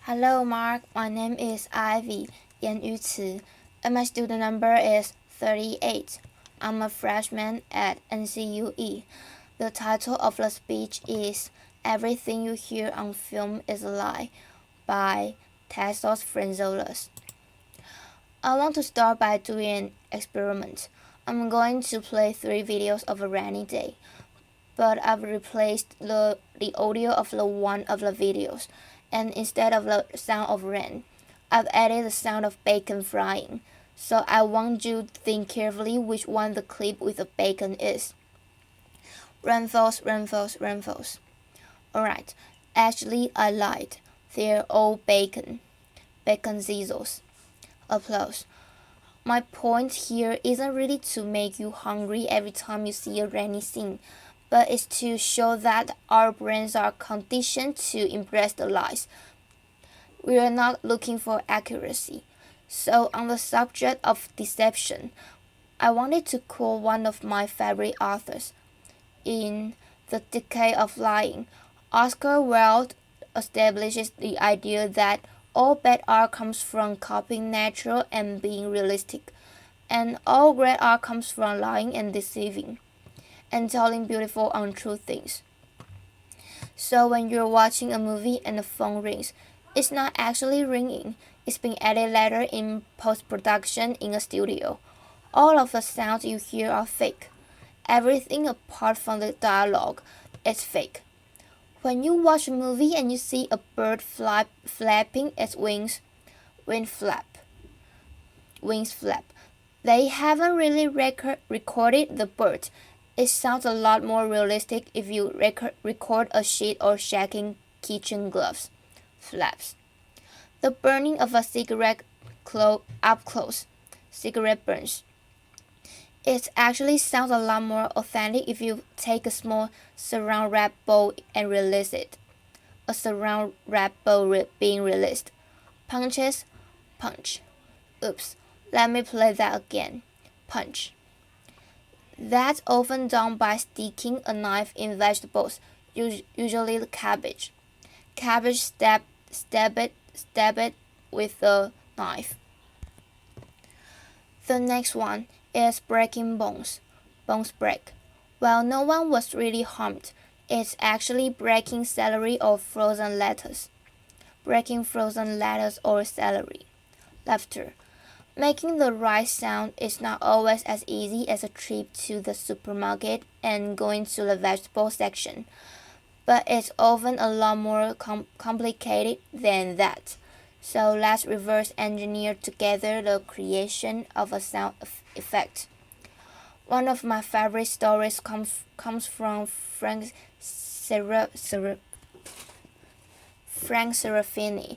Hello, Mark. My name is Ivy, 言语词, and my student number is 38. I'm a freshman at NCUE. The title of the speech is Everything You Hear on Film is a Lie by Tasos Frantzolas. I want to start by doing an experiment. I'm going to play 3 videos of a rainy day, but I've replaced the audio of one of the videos, and instead of the sound of rain, I've added the sound of bacon frying. So I want you to think carefully which one the clip with the bacon is. Rainfalls, rainfalls, rainfalls. Alright, actually I lied. They're all bacon. Bacon sizzles. Applause. My point here isn't really to make you hungry every time you see a rainy scene, but it's to show that our brains are conditioned to embrace the lies. We are not looking for accuracy. So on the subject of deception, I wanted to quote one of my favorite authors. In The Decay of Lying, Oscar Wilde establishes the idea that all bad art comes from copying natural and being realistic, and all great art comes from lying and deceiving, and telling beautiful untrue things. So when you're watching a movie and the phone rings, it's not actually ringing, it's being added later in post-production in a studio. All of the sounds you hear are fake. Everything apart from the dialogue is fake. When you watch a movie and you see a bird flapping its wings, wings flap. They haven't really recorded the bird. It sounds a lot more realistic if you record a sheet or shaking kitchen gloves. Flaps. The burning of a cigarette up close. Cigarette burns. It actually sounds a lot more authentic if you take a small saran wrap bowl and release it. A saran wrap bowl being released. Punches, punch. Oops, let me play that again. Punch. That's often done by sticking a knife in vegetables, usually cabbage. Cabbage stab it with a knife. The next one is breaking bones. Bones break. Well, no one was really harmed. It's actually breaking celery or frozen lettuce. Breaking frozen lettuce or celery. Laughter. Making the right sound is not always as easy as a trip to the supermarket and going to the vegetable section, but it's often a lot more complicated than that. So let's reverse engineer together the creation of a sound effect. One of my favorite stories comes from Frank Serafini.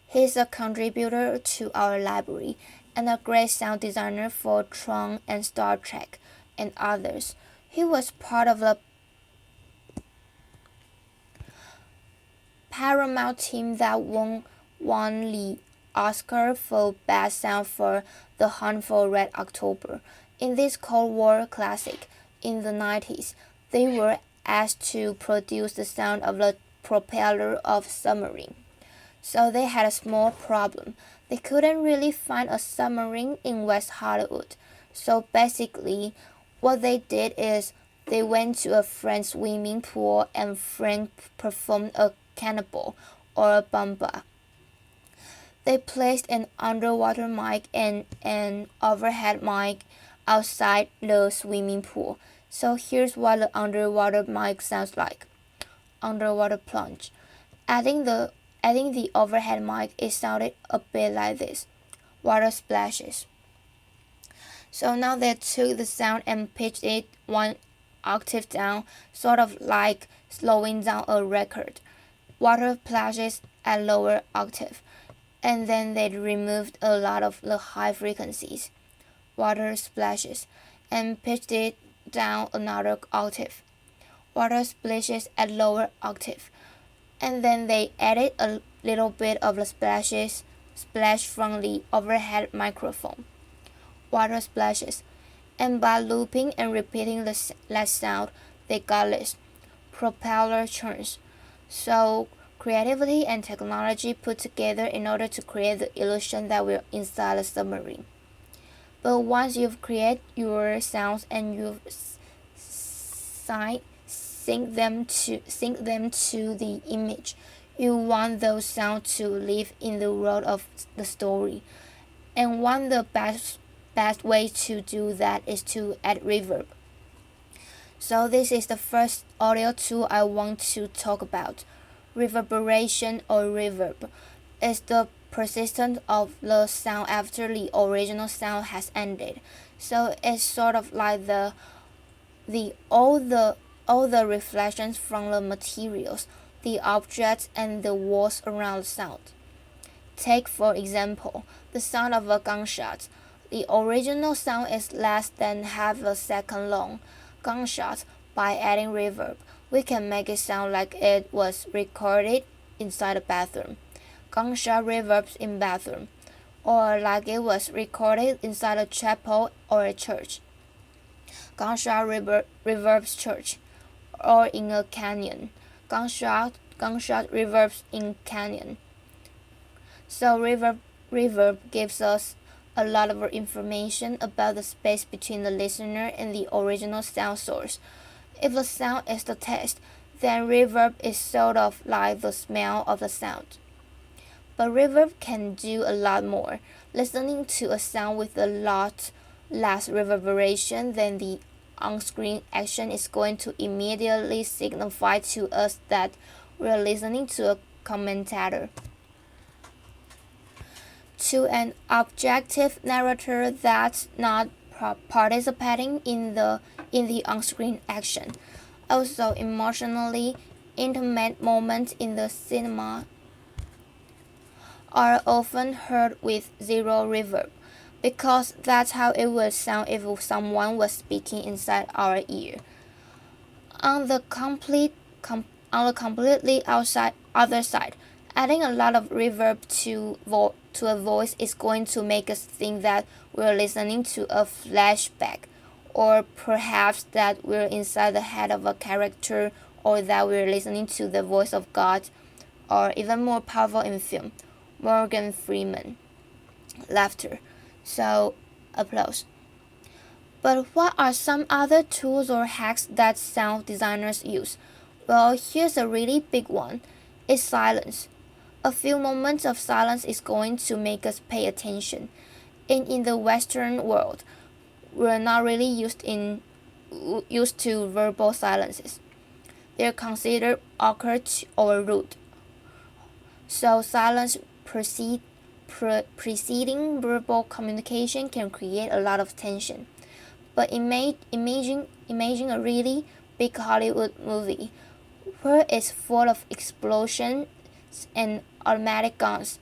He's a contributor to our library and a great sound designer for Tron and Star Trek and others. He was part of the Paramount team that won the Oscar for Best Sound for The Hunt for Red October. In this Cold War classic in the 90s, they were asked to produce the sound of the propeller of a submarine. So they had a small problem. They couldn't really find a submarine in West Hollywood. So basically, what they did is they went to a French swimming pool and Frank performed a cannonball or a bomba. They placed an underwater mic and an overhead mic outside the swimming pool. So here's what the underwater mic sounds like. Underwater plunge. Adding the overhead mic, it sounded a bit like this. Water splashes. So now they took the sound and pitched it 1 octave down, sort of like slowing down a record. Water splashes at lower octave. And then they removed a lot of the high frequencies. Water splashes. And pitched it down another octave. Water splashes at lower octave. And then they added a little bit of the splash from the overhead microphone. Water splashes. And by looping and repeating that sound, they got this. Propeller churns. So creativity and technology put together in order to create the illusion that we're inside a submarine. But once you've created your sounds and you've sync them to the image, you want those sounds to live in the world of the story. And one of the best way to do that is to add reverb. So this is the first audio tool I want to talk about. Reverberation or reverb is the persistence of the sound after the original sound has ended. So it's sort of like all the reflections from the materials, the objects and the walls around the sound. Take for example the sound of a gunshot. The original sound is less than half a second long. Gunshot, by adding reverb, we can make it sound like it was recorded inside a bathroom. Gunshot reverbs in bathroom, or like it was recorded inside a chapel or a church. Gunshot reverbs church, or in a canyon. Gunshot reverbs in canyon. So reverb gives us a lot of information about the space between the listener and the original sound source. If the sound is the taste, then reverb is sort of like the smell of the sound. But reverb can do a lot more. Listening to a sound with a lot less reverberation than the on-screen action is going to immediately signify to us that we're listening to a commentator. To an objective narrator that's not participating in the on-screen action. Also, emotionally intimate moments in the cinema are often heard with zero reverb, because that's how it would sound if someone was speaking inside our ear. On the completely other side, adding a lot of reverb to a voice is going to make us think that we're listening to a flashback, or perhaps that we're inside the head of a character, or that we're listening to the voice of God, or even more powerful in film, Morgan Freeman. Laughter. So, applause. But what are some other tools or hacks that sound designers use? Well, here's a really big one. It's silence. A few moments of silence is going to make us pay attention. In the Western world, we're not really used to verbal silences. They're considered awkward or rude. So silence preceding verbal communication can create a lot of tension. But imagine a really big Hollywood movie where it's full of explosions and automatic guns.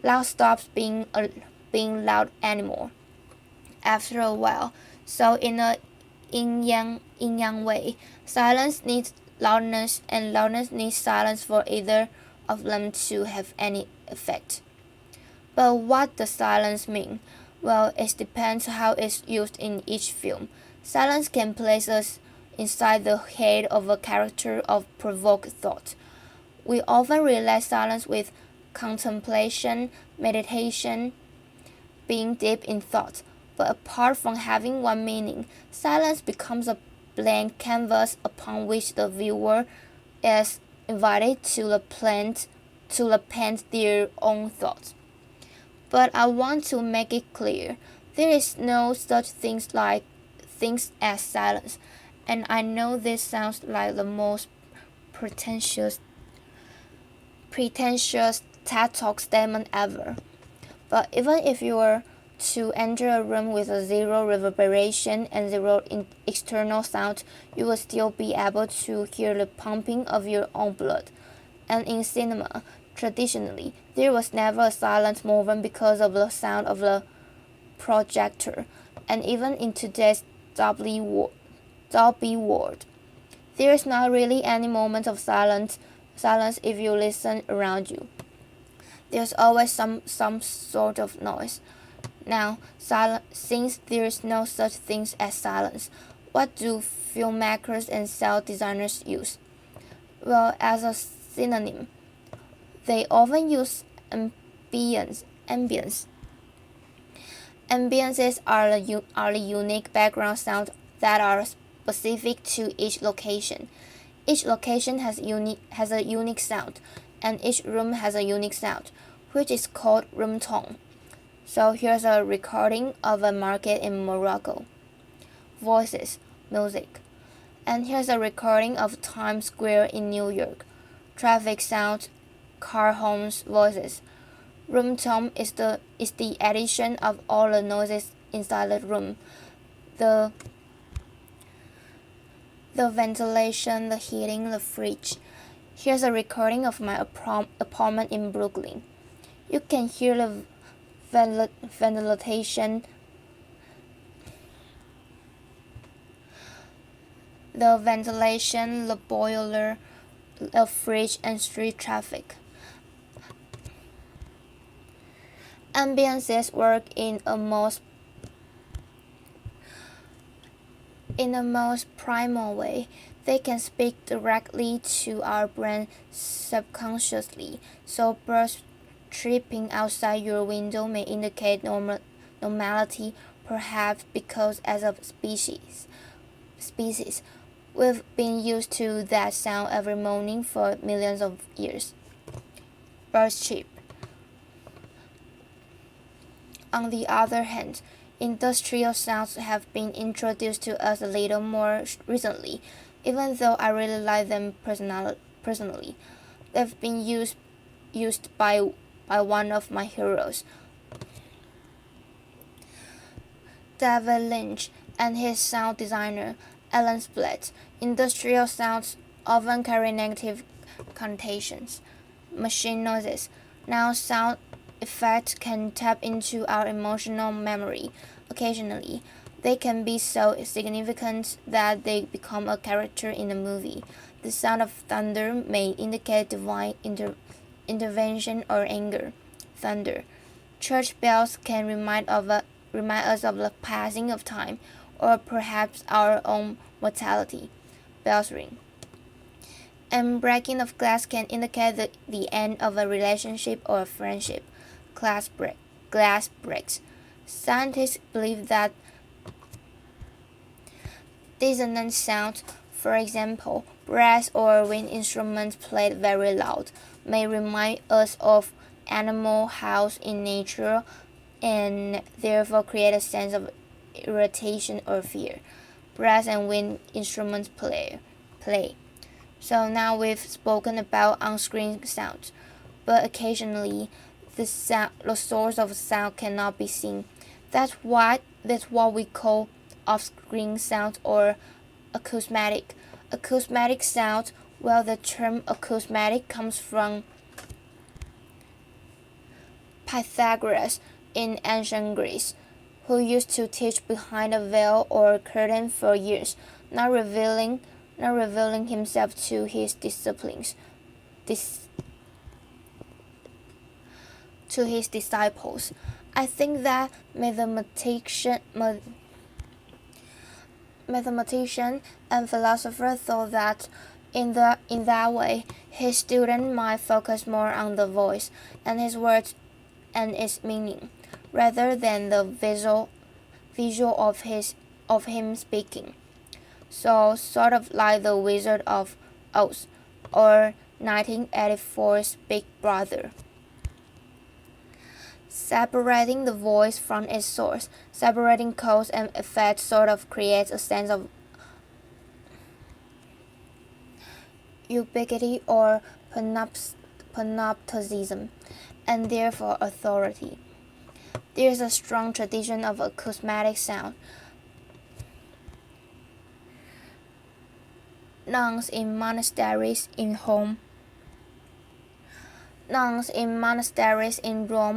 Loud stops being loud anymore after a while. So in a yin-yang way, silence needs loudness and loudness needs silence for either of them to have any effect. But what does silence mean? Well, it depends how it's used in each film. Silence can place us inside the head of a character of provoked thought. We often relate silence with contemplation, meditation, being deep in thought. But apart from having one meaning, silence becomes a blank canvas upon which the viewer is invited to paint their own thoughts. But I want to make it clear, there is no such things as silence, and I know this sounds like the most pretentious TED Talk statement ever. But even if you were to enter a room with a zero reverberation and zero external sound, you will still be able to hear the pumping of your own blood. And in cinema, traditionally, there was never a silent moment because of the sound of the projector. And even in today's Dolby world, there is not really any moment of silence if you listen around you. There's always some sort of noise. Now, since there's no such thing as silence, what do filmmakers and sound designers use? Well, as a synonym, They often use ambience. Ambiences are the unique background sounds that are specific to each location. Each location has a unique sound, and each room has a unique sound, which is called room tone. So here's a recording of a market in Morocco. Voices, music. And here's a recording of Times Square in New York. Traffic sound, car horns, voices. Room tone is the addition of all the noises inside the room. The ventilation, the heating, the fridge. Here's a recording of my apartment in Brooklyn. You can hear the ventilation, the boiler, the fridge, and street traffic. Ambiences work in a most primal way. They can speak directly to our brain subconsciously. So birds chirping outside your window may indicate normality, perhaps because as a species, we've been used to that sound every morning for millions of years. Birds chirp. On the other hand, industrial sounds have been introduced to us a little more recently, even though I really like them personally. They've been used by one of my heroes, David Lynch, and his sound designer, Alan Splett. Industrial sounds often carry negative connotations. Machine noises. Now sound effects can tap into our emotional memory. Occasionally, they can be so significant that they become a character in a movie. The sound of thunder may indicate divine intervention or anger. Thunder. Church bells can remind us of the passing of time, or perhaps our own mortality. Bells ring. And breaking of glass can indicate the end of a relationship or a friendship. Glass breaks. Scientists believe that dissonant sounds, for example, brass or wind instruments played very loud, may remind us of animal house in nature and therefore create a sense of irritation or fear. Brass and wind instruments play. So now we've spoken about on-screen sounds, but occasionally the source of sound cannot be seen. That's what we call off-screen sound or acousmatic. Acousmatic sound, well, the term acousmatic comes from Pythagoras in ancient Greece, who used to teach behind a veil or curtain for years, not revealing himself to his disciples. I think that mathematician and philosopher thought that in that way his student might focus more on the voice and his words and its meaning, rather than the visual of him speaking. So sort of like the Wizard of Oz or 1984's Big Brother. Separating the voice from its source, separating cause and effect sort of creates a sense of ubiquity or panopticism, and therefore authority. There is a strong tradition of acousmatic sound. Nuns in monasteries in Rome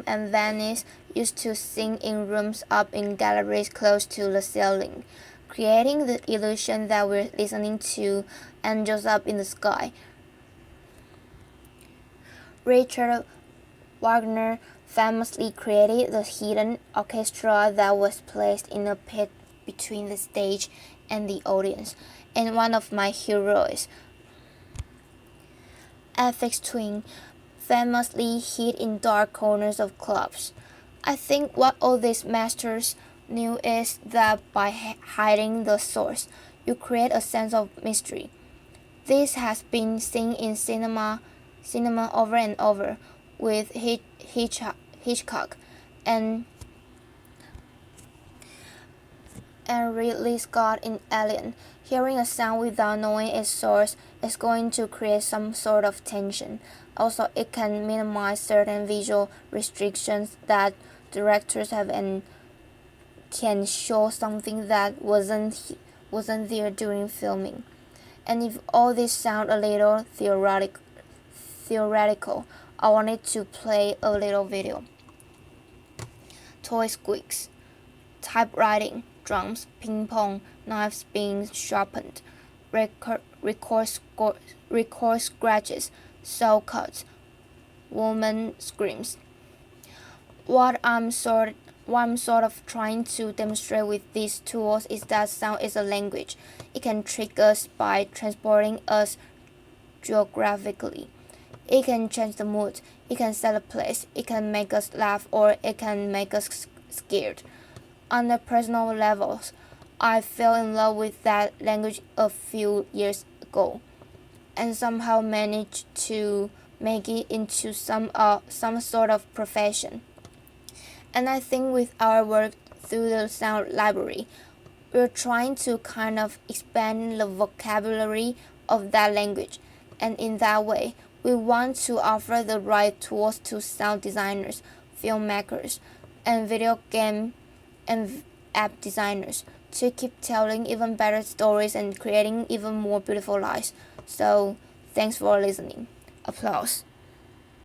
and Venice used to sing in rooms up in galleries close to the ceiling, creating the illusion that we're listening to angels up in the sky. Richard Wagner famously created the hidden orchestra that was placed in a pit between the stage and the audience, and one of my heroes, Aphex Twin, famously hid in dark corners of clubs. I think what all these masters knew is that by hiding the source, you create a sense of mystery. This has been seen in cinema over and over with Hitchcock and Ridley Scott in Alien. Hearing a sound without knowing its source is going to create some sort of tension. Also, it can minimize certain visual restrictions that directors have and can show something that wasn't there during filming. And if all this sounds a little theoretical, I wanted to play a little video. Toy squeaks, typewriting, drums, ping pong, knives being sharpened, record scratches, saw cuts, woman screams. What I'm sort of trying to demonstrate with these tools is that sound is a language. It can trick us by transporting us geographically. It can change the mood. It can set a place. It can make us laugh or it can make us scared. On a personal level, I fell in love with that language a few years ago and somehow managed to make it into some sort of profession. And I think with our work through the sound library, we're trying to kind of expand the vocabulary of that language. And in that way, we want to offer the right tools to sound designers, filmmakers, and video game and app designers to keep telling even better stories and creating even more beautiful lives. So, thanks for listening. Applause.